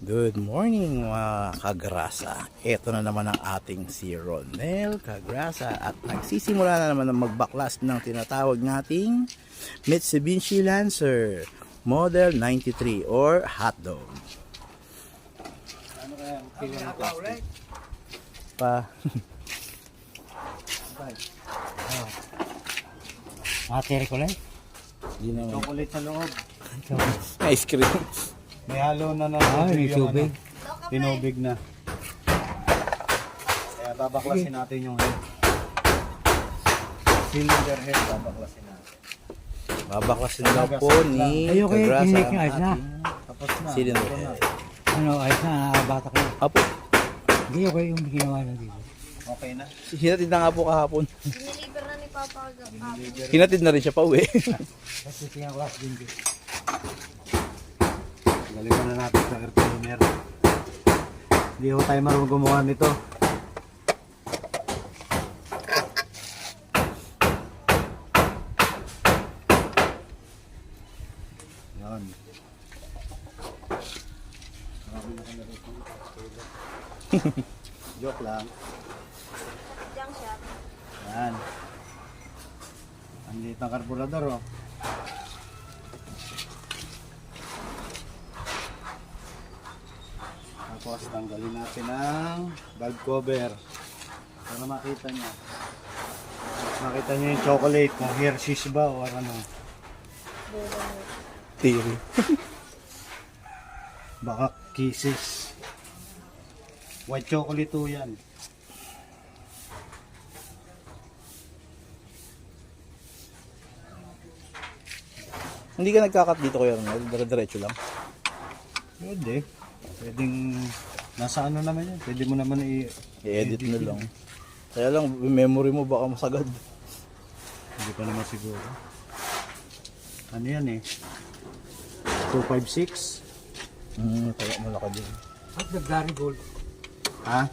Good morning mga kagrasa. Ito na naman ang ating si Ronel Kagrasa at nagsisimula na naman ng magbaklas ng tinatawag nating Mitsubishi Lancer Model 93 or hotdog. Ano kaya ang kilo ng plastic? Pa Materi ko lang. di naman. Chocolate sa loob. Ice cream. May halo na na. may tubig. Tinubig na. Kaya babaklasin natin yung head. Cylinder head babaklasin natin. Babaklasin daw po ni Ayoko yung Kagrasa kinik ang niya, ayos na. ating Tapos na. cylinder Ito na. head. Ano, ayos na, nakabata ko. Apo, Hindi ako yung ginawa na dito. Okay na. hinatid na nga po kahapon. Diniliver na ni Papa kahapon. Hinatid na rin siya pa uwi. Kasi tinawag din dito. Galipan na natin sa air cleaner. Hindi ko tayo marunong gumawa nito. Yan. Joke lang. Junk shop. Yan. Ang liit ng karburador, oh. Tapos tanggalin natin ang valve cover para makita nyo. Makita nyo yung chocolate kung Hershey's ba o ano. Tiri. Baka Kisses. White chocolate to yan. Hindi ka nagkakat dito Kuya Ronel, dire-diretso lang. Pwede. Pwedeng nasa ano naman yan. Pwede mo naman I-edit na lang. Kaya lang, memory mo baka masagad. Hindi pa naman siguro. Ano yan eh? 256? Malaka din. At nag-gary gold. Ha?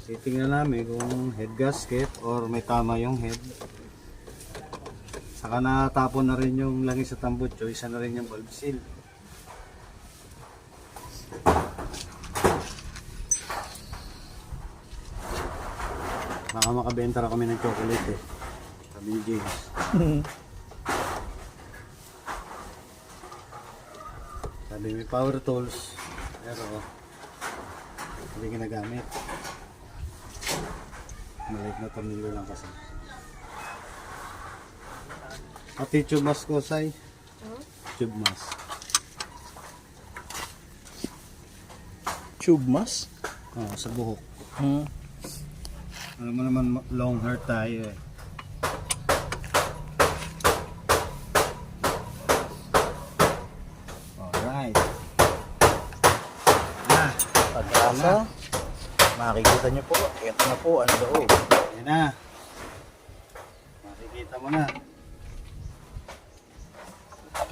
Titingnan namin kung head gasket or may tama yung head. Saka natapon na rin yung langis sa tambutso, isa na rin yung valve seal. Baka makabenta na kami ng chocolate eh. Sabi ni James. Sabi may power tools. Pero hindi ginagamit. Maliit na tornilyo lang kasi. Pati tube mask ko, Sai. Tube mask. Tube mask? Oo, sa buhok. Hmm. Alam mo naman, long hair tayo eh. Alright. Pag-asa. Makikita nyo po. Ito na po ang loob. Yan na. Makikita mo na.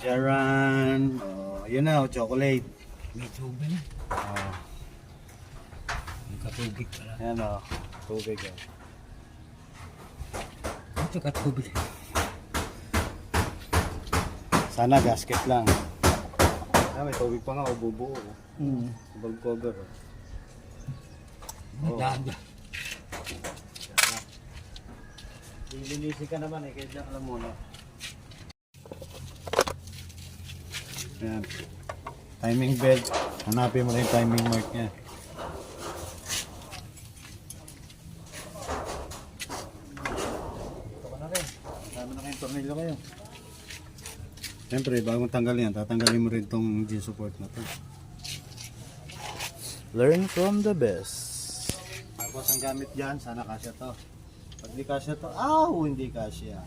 Charan. Oh, yun na, chocolate. May tubig na. Oh, May katubig pala. yan o. Tubig o. Ito katubig. Sana gasket lang. Ah, may tubig pa nga o bubuo. Hmm. Valve cover o. Daan dyan. Lilinisin ka naman eh, kaya dyan alam mo na. Yan. Timing belt. Hanapin mo na yung timing mark niya. Ito ka na rin. Kasama na kayong tornilyo kayo. Siyempre, bago tanggalin yan, tatanggalin mo rin itong G-support na to. Learn from the best. Tapos ang gamit dyan, sana kasya to. Pag di kasya to, hindi kasya.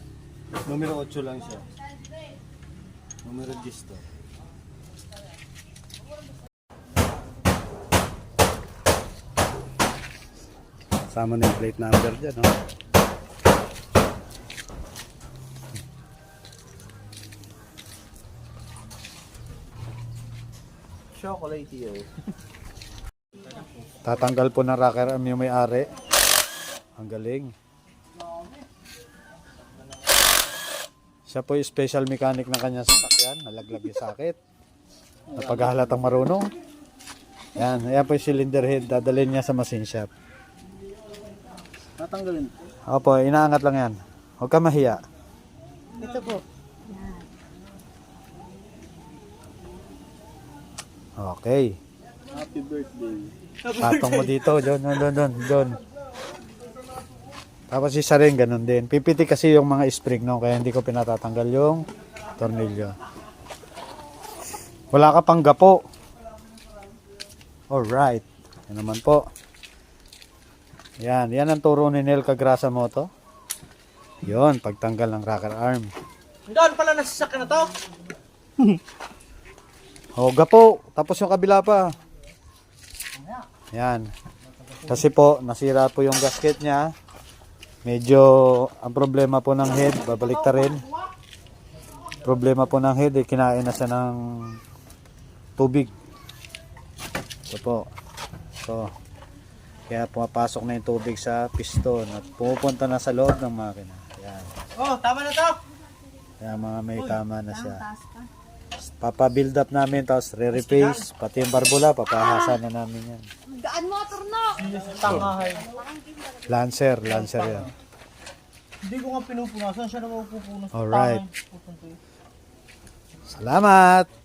Numero 8 lang siya. Numero 10 to. Sama na yung plate number dyan, no? Chocolate yun. Tatanggal po ng rocker arm yung may-ari. Ang galing. Siya po yung special mechanic ng kanyang sasakyan. Nalaglag yung sakit. Napaghalatang marunong. Yan po yung cylinder head. Dadalhin niya sa machine shop. Tatanggalin. Opo, inaangat lang yan. Huwag ka mahiya. Ito po. Okay. Happy birthday. Patong mo dito, John. Tapos isa rin, ganun din. Pipiti kasi yung mga spring, no? Kaya hindi ko pinatatanggal yung tornilyo. Wala ka pang gapo. Alright. Yan naman po. Yan ang turo ni Nel Cagrasa Moto. Yon, pagtanggal ng rocker arm. Doon pala nasasakyan na to. O, gapo. Tapos yung kabila pa. Yan. Kasi po, nasira po yung gasket niya. Medyo, ang problema po ng head, babalik ta rin. Problema po ng head, kinain na siya ng tubig. Ito po. So, kaya pumapasok na yung tubig sa piston at pumupunta na sa loob ng makina. Yan. Oh, tama na to. Kaya mga may tama na siya. Papa-build up namin, tapos re-replace. Pati yung barbula, papahasa na namin yan. Daan mo, turno! Tangahay. Lancer yan. Hindi ko nga pinupunasan. Siya na mapupunas. Alright. Salamat!